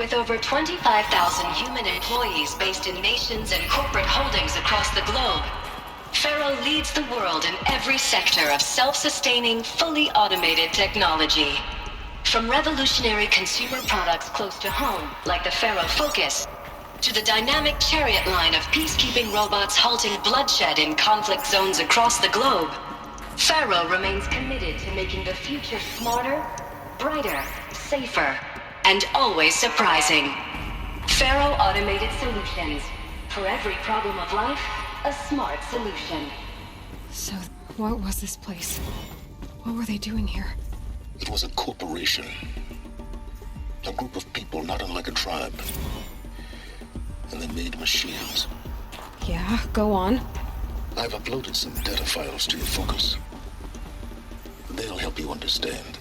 With over 25,000 human employees based in nations and corporate holdings across the globe, Faro leads the world in every sector of self-sustaining, fully automated technology. From revolutionary consumer products close to home, like the Faro Focus, to the dynamic Chariot line of peacekeeping robots halting bloodshed in conflict zones across the globe, Faro remains committed to making the future smarter, brighter, safer, and always surprising. Faro Automated Solutions. For every problem of life, a smart solution. So, what was this place? What were they doing here? It was a corporation. A group of people not unlike a tribe. And they made machines. Yeah, go on. I've uploaded some data files to your Focus. They'll help you understand.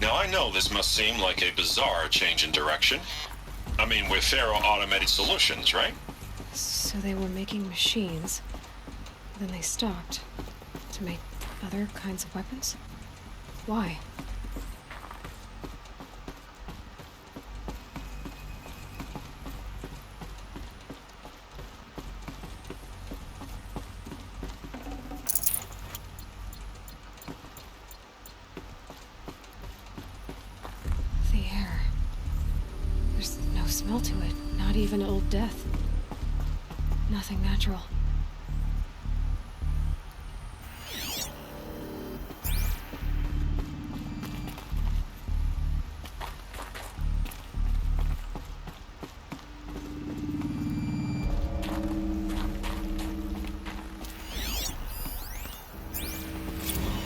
Now I know this must seem like a bizarre change in direction. I mean, we're Faro Automated Solutions, right? So they were making machines. Then they stopped. To make other kinds of weapons? Why? Smell to it. Not even old death. Nothing natural.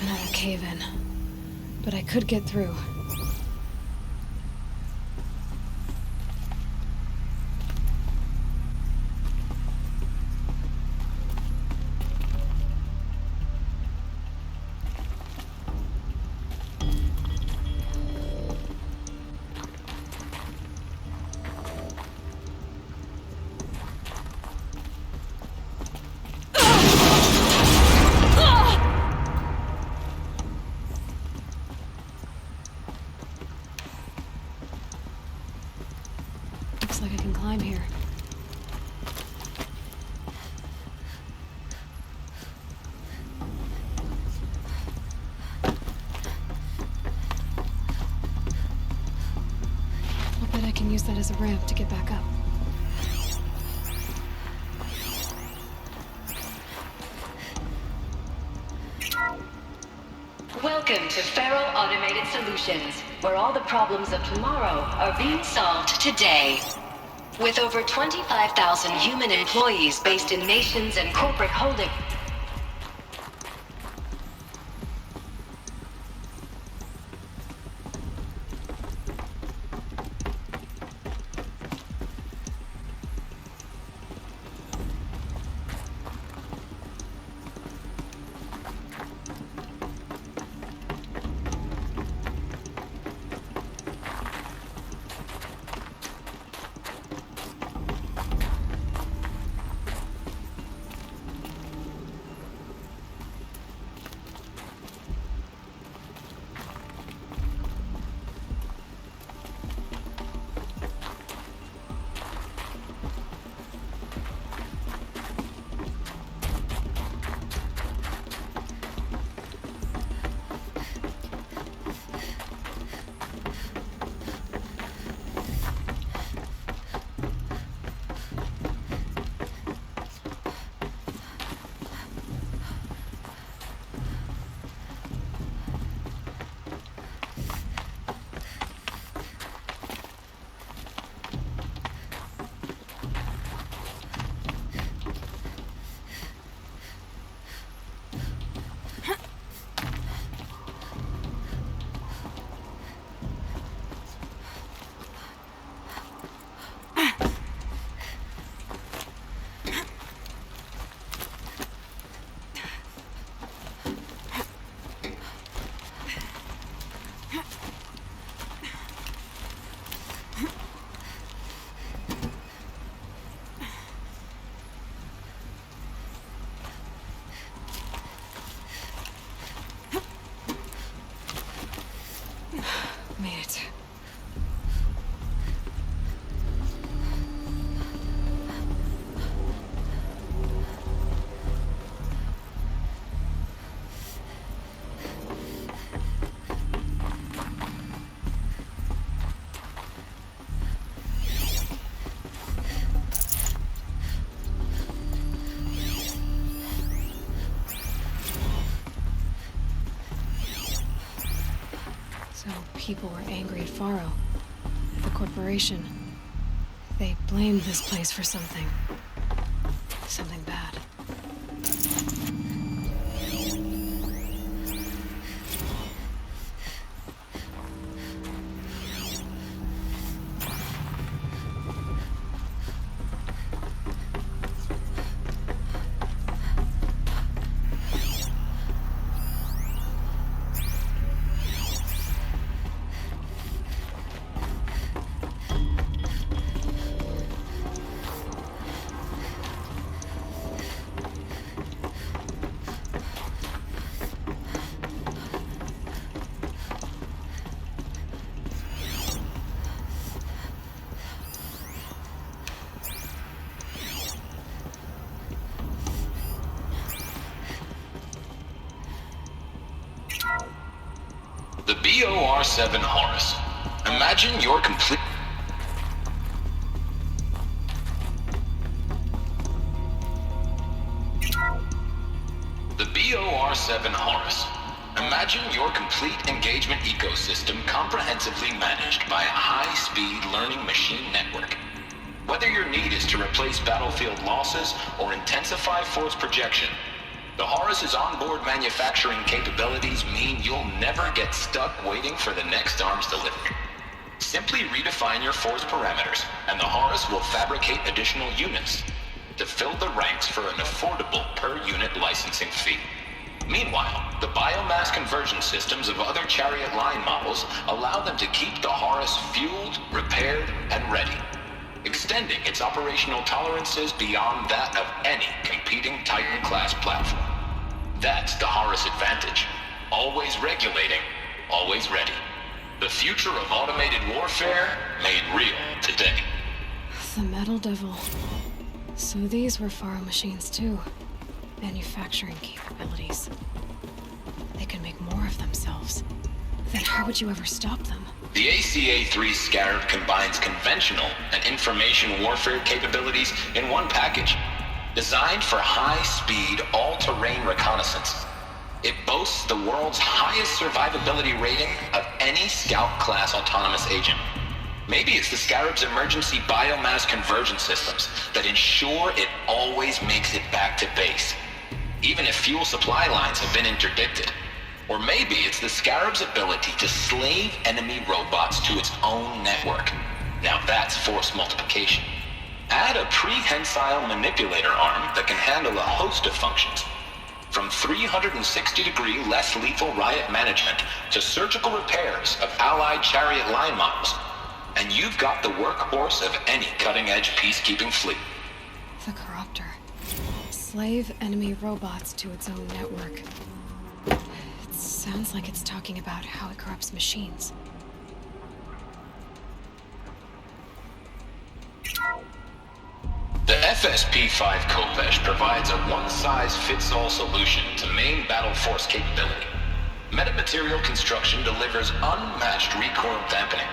Another cave-in. But I could get through. Looks like I can climb here. I'll bet I can use that as a ramp to get back up. Welcome to Faro Automated Solutions, where all the problems of tomorrow are being solved today. With over 25,000 human employees based in nations and corporate holdings. So people were angry at Faro, at the corporation. They blamed this place for something. Something bad. The BOR-7 Horus. Imagine your complete... The BOR-7 Horus. Imagine your complete engagement ecosystem comprehensively managed by a high-speed learning machine network. Whether your need is to replace battlefield losses or intensify force projection, the Horus's onboard manufacturing capabilities mean you'll never get stuck waiting for the next arms delivery. Simply redefine your force parameters, and the Horus will fabricate additional units to fill the ranks for an affordable per-unit licensing fee. Meanwhile, the biomass conversion systems of other Chariot line models allow them to keep the Horus fueled, repaired, and ready, extending its operational tolerances beyond that of any competing Titan-class platform. That's the Horus advantage. Always regulating, always ready. The future of automated warfare made real today. The Metal Devil. So these were Faro machines too. Manufacturing capabilities. They could make more of themselves. Then how would you ever stop them? The ACA-3 Scarab combines conventional and information warfare capabilities in one package. Designed for high-speed, all-terrain reconnaissance, it boasts the world's highest survivability rating of any Scout-class autonomous agent. Maybe it's the Scarab's emergency biomass conversion systems that ensure it always makes it back to base, even if fuel supply lines have been interdicted. Or maybe it's the Scarab's ability to slave enemy robots to its own network. Now that's force multiplication. Add a prehensile manipulator arm that can handle a host of functions, from 360-degree less lethal riot management to surgical repairs of allied Chariot line models, and you've got the workhorse of any cutting-edge peacekeeping fleet. The Corruptor. Slave enemy robots to its own network. It sounds like it's talking about how it corrupts machines. The FSP-5 Khopesh provides a one-size-fits-all solution to main battle force capability. Metamaterial construction delivers unmatched recoil dampening,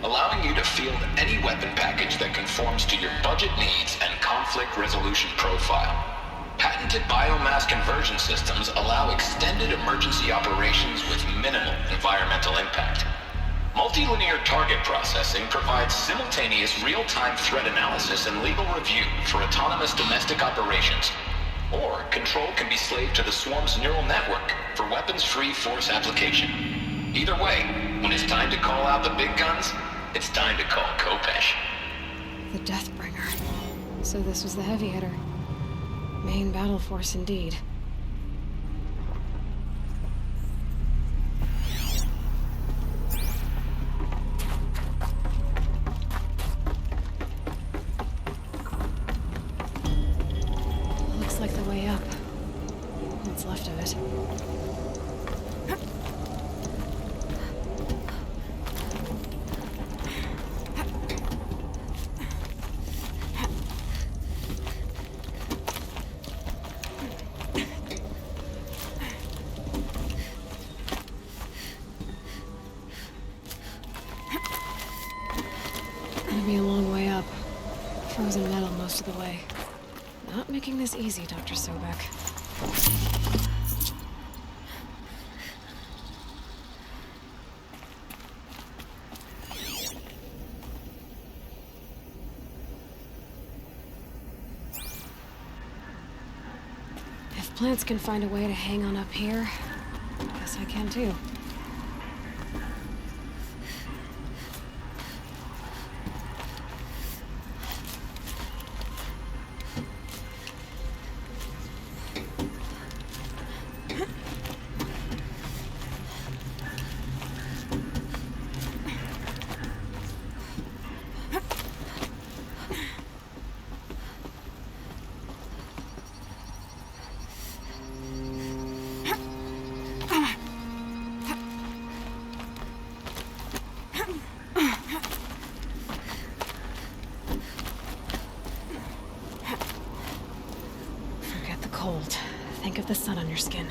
allowing you to field any weapon package that conforms to your budget needs and conflict resolution profile. Patented biomass conversion systems allow extended emergency operations with minimal environmental impact. Multilinear target processing provides simultaneous real-time threat analysis and legal review for autonomous domestic operations. Or control can be slaved to the Swarm's neural network for weapons-free force application. Either way, when it's time to call out the big guns, it's time to call Khopesh. The Deathbringer. So this was the heavy hitter. Main battle force indeed. Looks like the way up. What's left of it. Gonna be a long way up. Frozen metal most of the way. Not making this easy, Dr. Sobek. plants can find a way to hang on up here, guess I can too. Forget the cold. Think of the sun on your skin.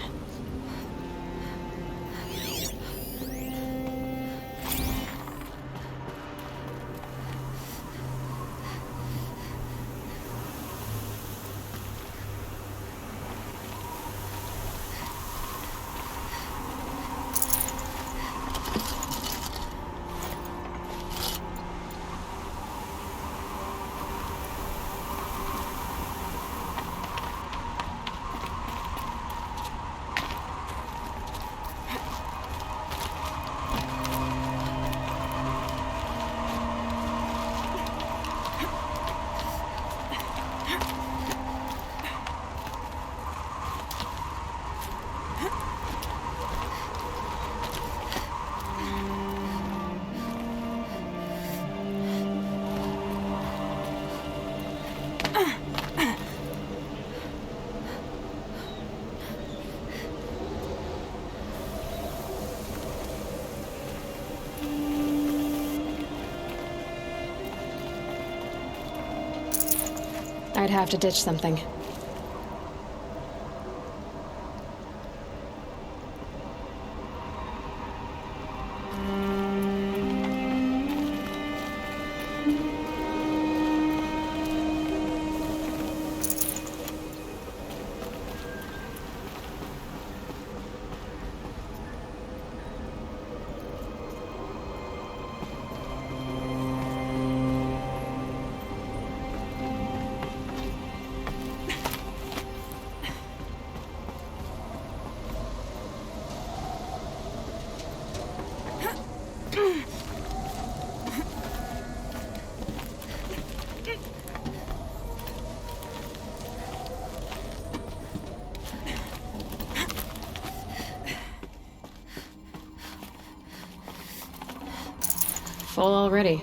I'd have to ditch something. Full already.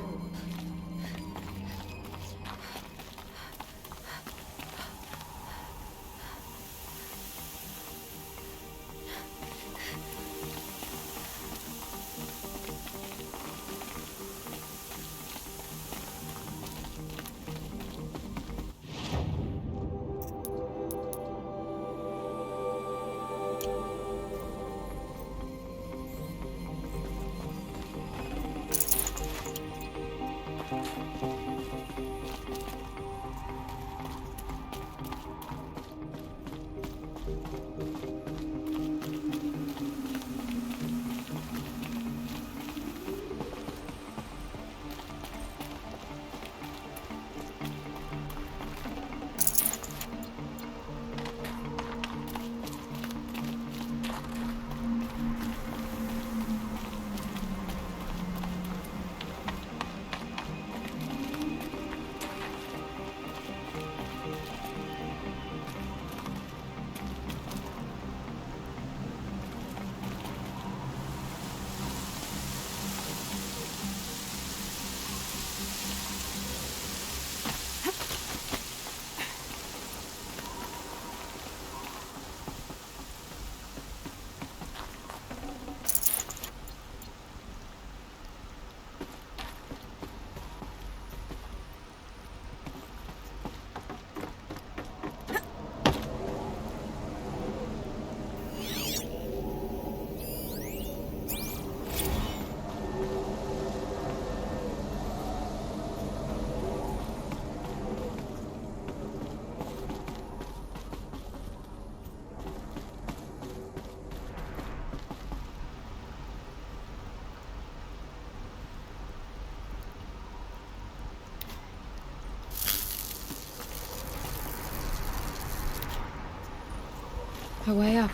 A way up.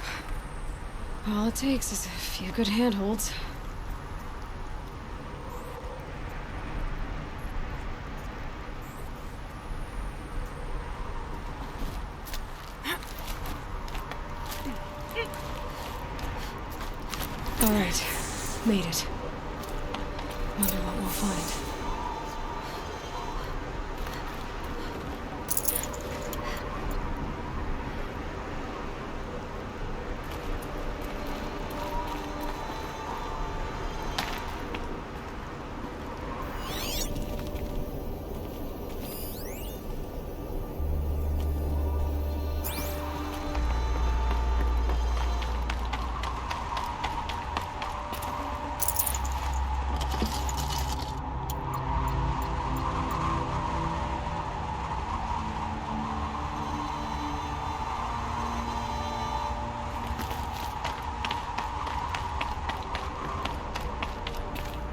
All it takes is a few good handholds. All right, made it. Wonder what we'll find.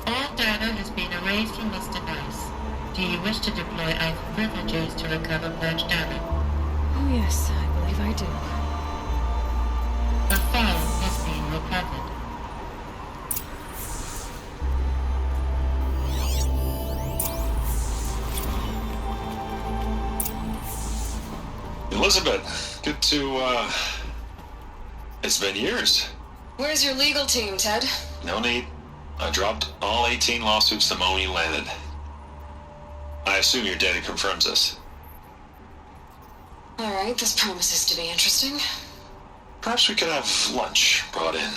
All data has been erased from this device. Do you wish to deploy either privileges to recover purged data? Oh yes, I believe I do. A file has been recovered. Elizabeth, good to, it's been years. Where's your legal team, Ted? No need. I dropped all 18 lawsuits the moment you landed. I assume your data confirms this. All right, this promises to be interesting. Perhaps we could have lunch brought in.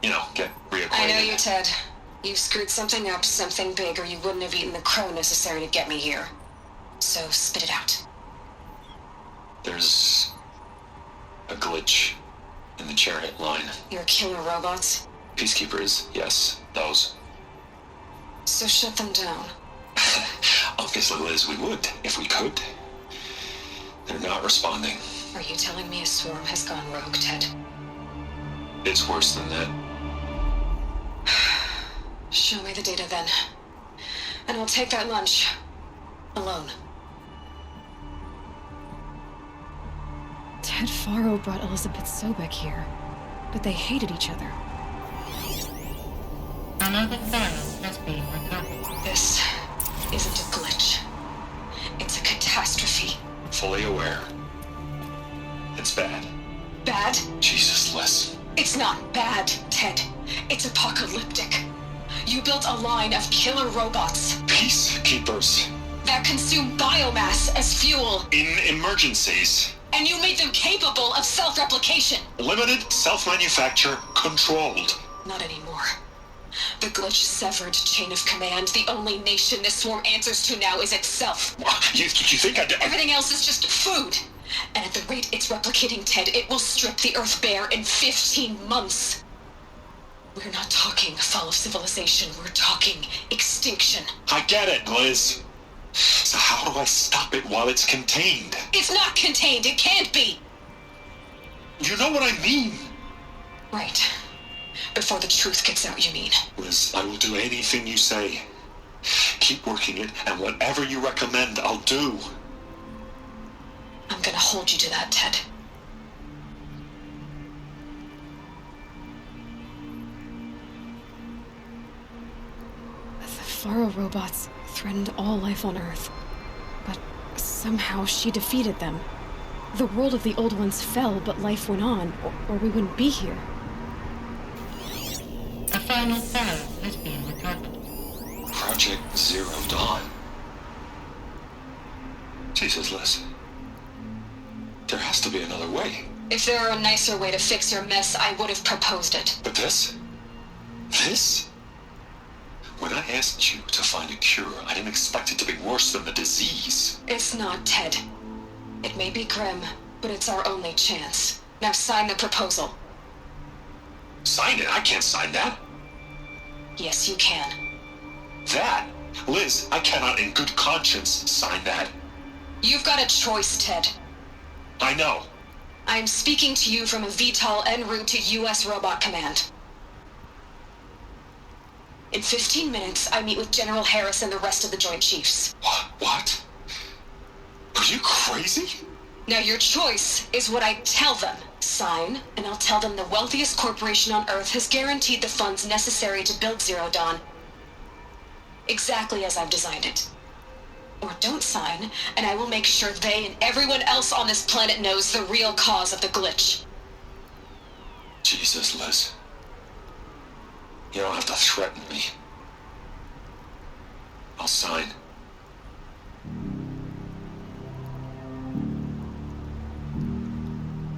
You know, get reacquainted. I know you, Ted. You've screwed something up, something big, or you wouldn't have eaten the crow necessary to get me here. So spit it out. There's a glitch in the chariot line. Your killer robots? Peacekeepers, yes, those. So shut them down. Obviously, Liz, we would, if we could. They're not responding. Are you telling me a swarm has gone rogue, Ted? It's worse than that. Show me the data then. And I'll take that lunch. Alone. Ted Faro brought Elizabeth Sobek here, but they hated each other. Another file has been recovered. This isn't a glitch. It's a catastrophe. Fully aware. It's bad. Bad? Jesus, Liz. It's not bad, Ted. It's apocalyptic. You built a line of killer robots Peacekeepers. that consume biomass as fuel, In emergencies. and you made them capable of self-replication. Limited, self-manufacture, controlled. Not anymore. The glitch severed chain of command. The only nation this swarm answers to now is itself. You think I... Everything else is just food. And at the rate it's replicating, Ted, it will strip the Earth bare in 15 months. We're not talking fall of civilization. We're talking extinction. I get it, Liz. So how do I stop it while it's contained? It's not contained. It can't be. You know what I mean. Right. Before the truth gets out, you mean? Liz, I will do anything you say. Keep working it, and whatever you recommend, I'll do. I'm gonna hold you to that, Ted. The Faro robots threatened all life on Earth. But somehow she defeated them. The world of the old ones fell, but life went on, or we wouldn't be here. A final file has been recovered. Project Zero Dawn. Jesus, Liz. There has to be another way. If there were a nicer way to fix your mess, I would have proposed it. But this? This? When I asked you to find a cure, I didn't expect it to be worse than the disease. It's not, Ted. It may be grim, but it's our only chance. Now sign the proposal. Sign it? I can't sign that. Yes, you can. That? Liz, I cannot in good conscience sign that. You've got a choice, Ted. I know. I am speaking to you from a VTOL en route to U.S. Robot Command. In 15 minutes, I meet with General Harris and the rest of the Joint Chiefs. What? Are you crazy? Now your choice is what I tell them. Sign, and I'll tell them the wealthiest corporation on Earth has guaranteed the funds necessary to build Zero Dawn. Exactly as I've designed it. Or don't sign, and I will make sure they and everyone else on this planet knows the real cause of the glitch. Jesus, Liz. You don't have to threaten me. I'll sign.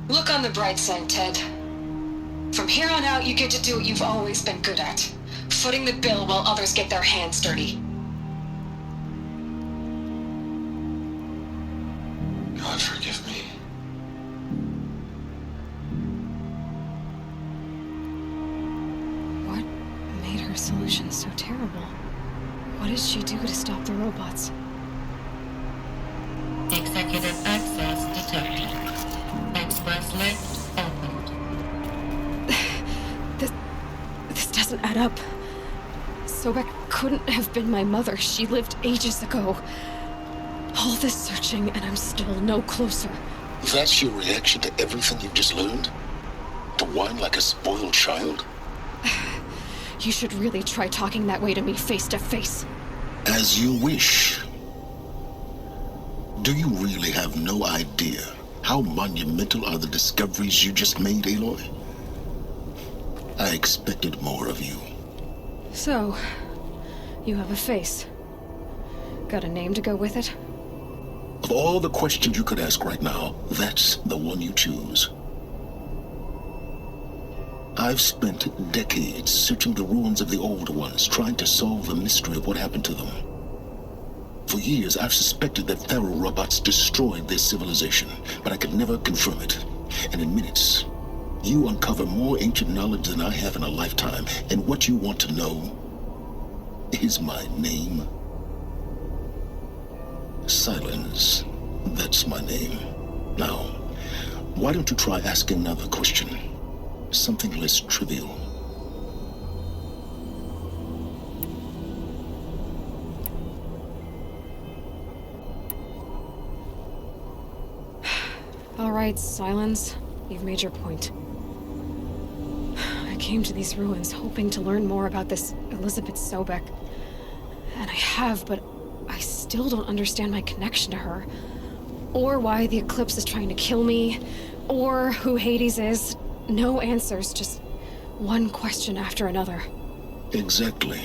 Look on the bright side, Ted. From here on out, you get to do what you've always been good at. Footing the bill while others get their hands dirty. God forgive me. What made her solution so terrible? What did she do to stop the robots? Executive access detected. Express lift opened. This doesn't add up. Sobek couldn't have been my mother. She lived ages ago. All this searching, and I'm still no closer. That's your reaction to everything you've just learned? To whine like a spoiled child? You should really try talking that way to me face to face. As you wish. Do you really have no idea how monumental are the discoveries you just made, Aloy? I expected more of you. So, you have a face. Got a name to go with it? Of all the questions you could ask right now, that's the one you choose. I've spent decades searching the ruins of the old ones, trying to solve the mystery of what happened to them. For years, I've suspected that Faro robots destroyed their civilization, but I could never confirm it. And in minutes, you uncover more ancient knowledge than I have in a lifetime, and what you want to know is my name. Silence. That's my name. Now, why don't you try asking another question? Something less trivial. All right, Silence. You've made your point. I came to these ruins hoping to learn more about this Elizabeth Sobek. And I have, but I still don't understand my connection to her. Or why the Eclipse is trying to kill me. Or who Hades is. No answers, just one question after another. Exactly.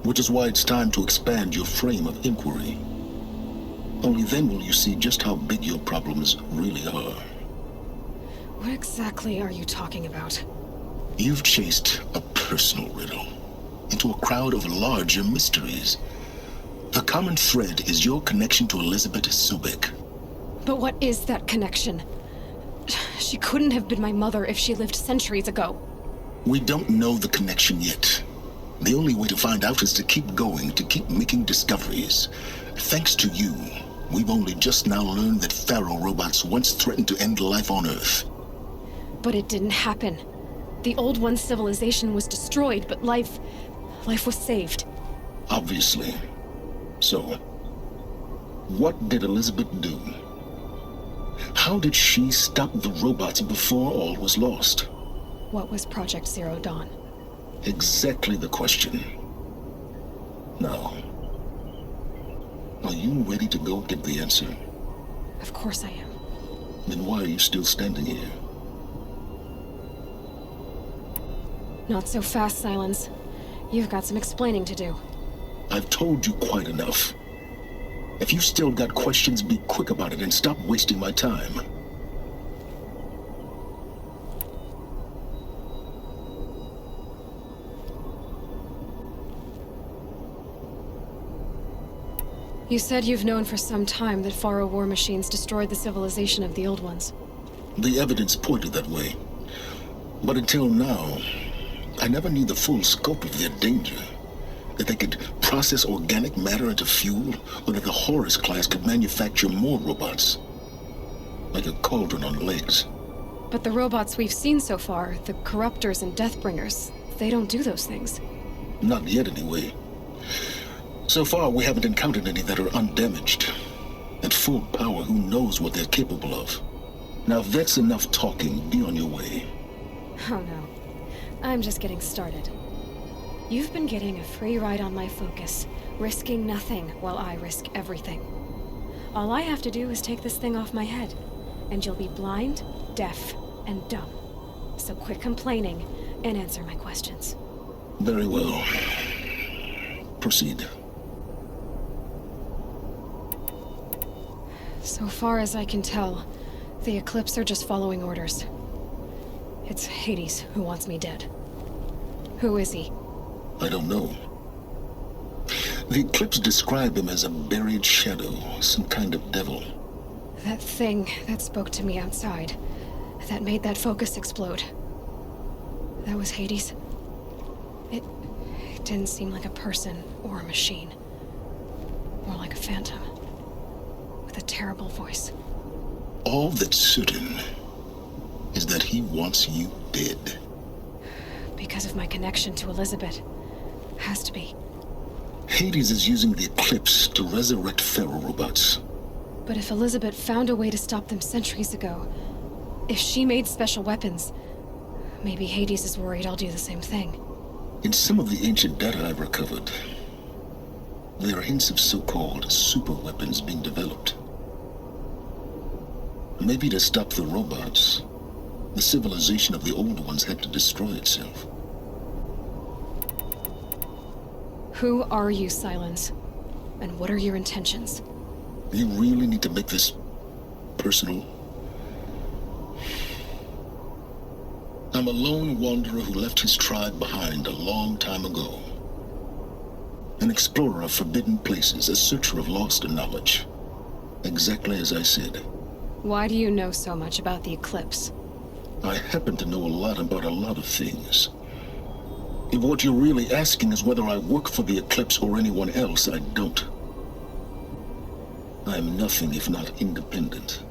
Which is why it's time to expand your frame of inquiry. Only then will you see just how big your problems really are. What exactly are you talking about? You've chased a personal riddle into a crowd of larger mysteries. The common thread is your connection to Elizabeth Sobek. But what is that connection? She couldn't have been my mother if she lived centuries ago. We don't know the connection yet. The only way to find out is to keep going, to keep making discoveries. Thanks to you, we've only just now learned that Faro robots once threatened to end life on Earth. But it didn't happen. The Old One's civilization was destroyed, but life was saved. Obviously. So, what did Elizabeth do? How did she stop the robots before all was lost? What was Project Zero Dawn? Exactly the question. Now, are you ready to go get the answer? Of course I am. Then why are you still standing here? Not so fast, Silence. You've got some explaining to do. I've told you quite enough. If you've still got questions, be quick about it and stop wasting my time. You said you've known for some time that Faro war machines destroyed the civilization of the Old Ones. The evidence pointed that way. But until now, I never knew the full scope of their danger. That they could process organic matter into fuel, or that the Horus class could manufacture more robots. Like a cauldron on legs. But the robots we've seen so far, the Corruptors and Deathbringers, they don't do those things. Not yet, anyway. So far, we haven't encountered any that are undamaged. At full power, who knows what they're capable of? Now that's enough talking. Be on your way. Oh no. I'm just getting started. You've been getting a free ride on my focus, risking nothing while I risk everything. All I have to do is take this thing off my head, and you'll be blind, deaf, and dumb. So quit complaining and answer my questions. Very well. Proceed. So far as I can tell, the Eclipse are just following orders. It's Hades who wants me dead. Who is he? I don't know. The Eclipse describe him as a buried shadow, some kind of devil. That thing that spoke to me outside, that made that focus explode. That was Hades. It didn't seem like a person or a machine. More like a phantom. With a terrible voice. All that's certain is that he wants you dead. Because of my connection to Elizabeth. Has to be. Hades is using the Eclipse to resurrect Faro robots. But if Elizabeth found a way to stop them centuries ago, if she made special weapons, maybe Hades is worried I'll do the same thing. In some of the ancient data I've recovered, there are hints of so-called super weapons being developed. Maybe to stop the robots, the civilization of the old ones had to destroy itself. Who are you, Silence? And what are your intentions? You really need to make this personal? I'm a lone wanderer who left his tribe behind a long time ago. An explorer of forbidden places, a searcher of lost knowledge. Exactly as I said. Why do you know so much about the Eclipse? I happen to know a lot about a lot of things. If what you're really asking is whether I work for the Eclipse or anyone else, I don't. I am nothing if not independent.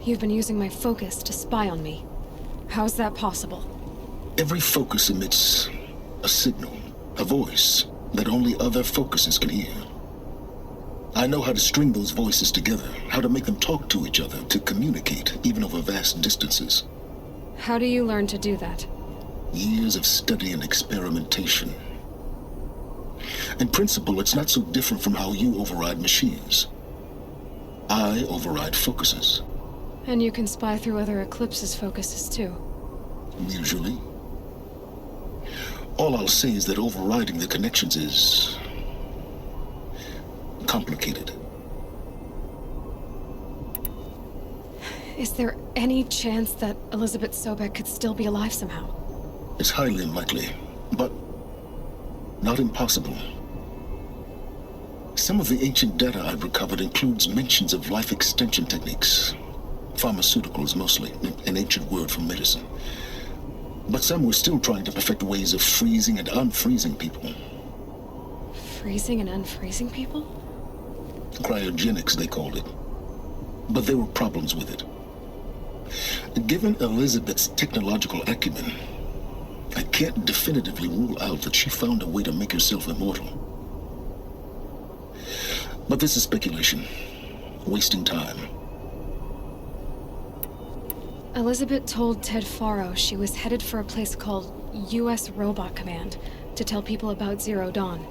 You've been using my focus to spy on me. How's that possible? Every focus emits a signal, a voice that only other focuses can hear. I know how to string those voices together, how to make them talk to each other, to communicate, even over vast distances. How do you learn to do that? Years of study and experimentation. In principle, it's not so different from how you override machines. I override focuses. And you can spy through other Eclipse's focuses too. Usually. All I'll say is that overriding the connections is complicated. Is there any chance that Elizabeth Sobek could still be alive somehow? It's highly unlikely, but not impossible. Some of the ancient data I've recovered includes mentions of life extension techniques. Pharmaceuticals, mostly, an ancient word for medicine. But some were still trying to perfect ways of freezing and unfreezing people. Freezing and unfreezing people? Cryogenics, they called it. But there were problems with it. Given Elizabeth's technological acumen, I can't definitively rule out that she found a way to make herself immortal. But this is speculation. Wasting time. Elizabeth told Ted Faro she was headed for a place called U.S. Robot Command to tell people about Zero Dawn.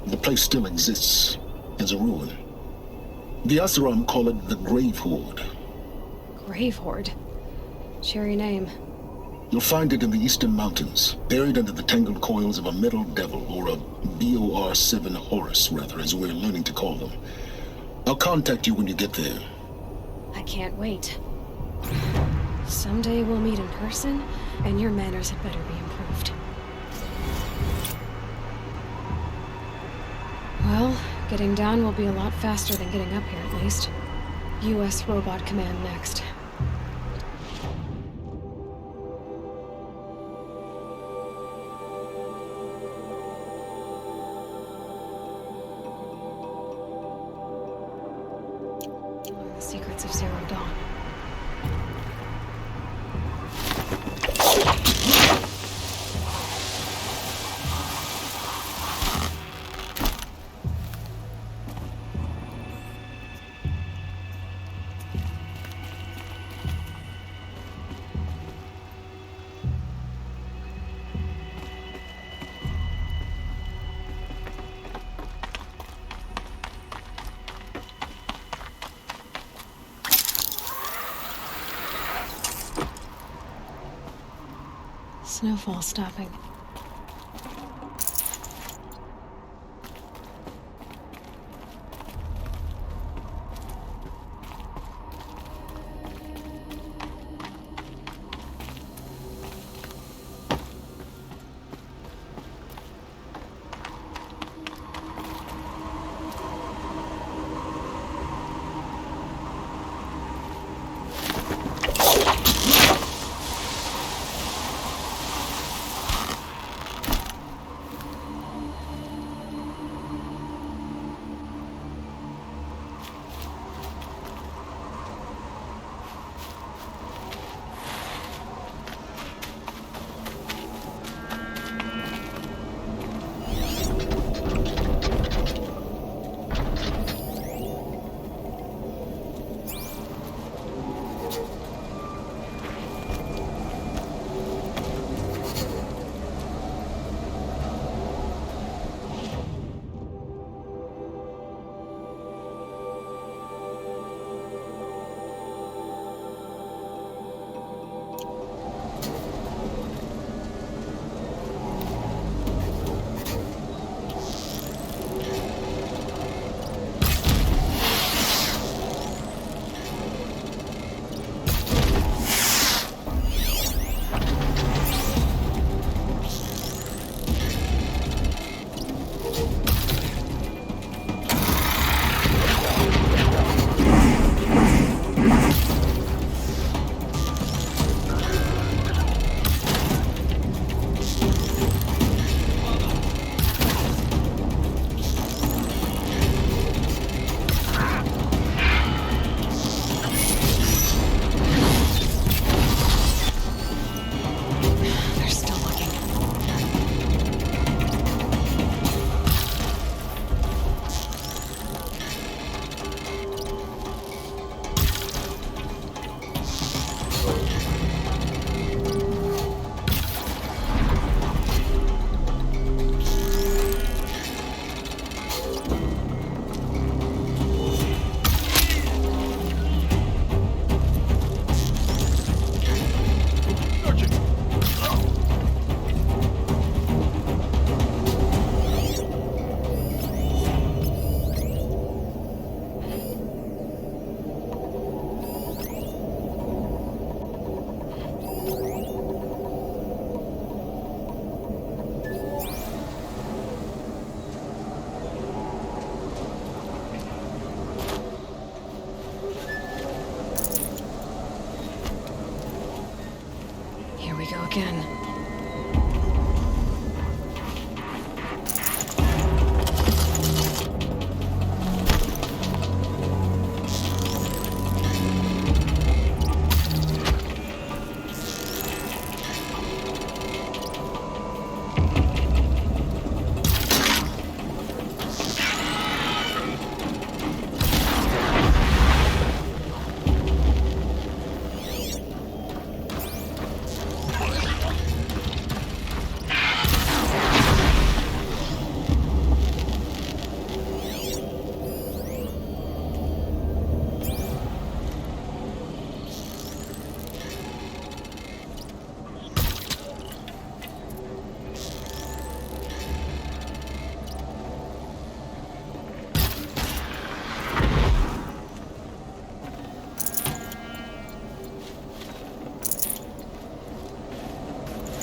The place still exists as a ruin. The Asaram call it the Grave Horde. Grave Horde? Cheery name. You'll find it in the Eastern Mountains, buried under the tangled coils of a Metal Devil, or a BOR-7 Horus, rather, as we're learning to call them. I'll contact you when you get there. I can't wait. Someday we'll meet in person, and your manners had better be improved. Well, getting down will be a lot faster than getting up here, at least. U.S. Robot Command next. The secrets of Zero Dawn. Snowfall stopping. Here we go again.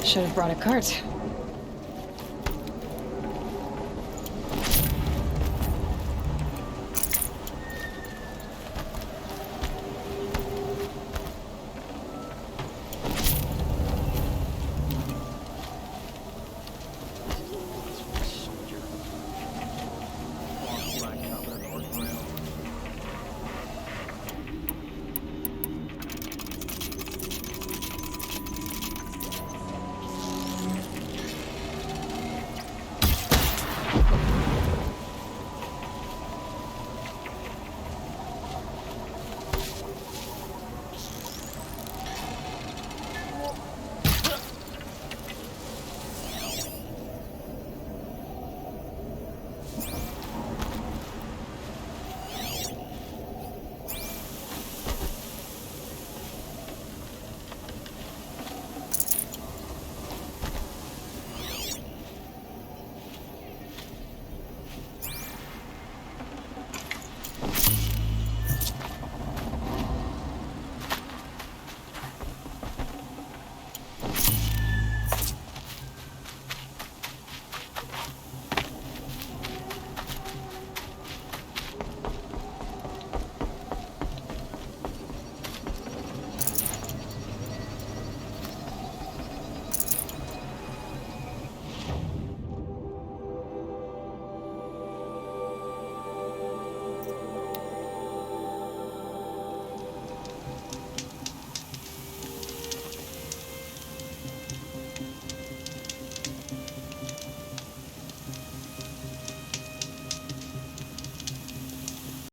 Should have brought a cart.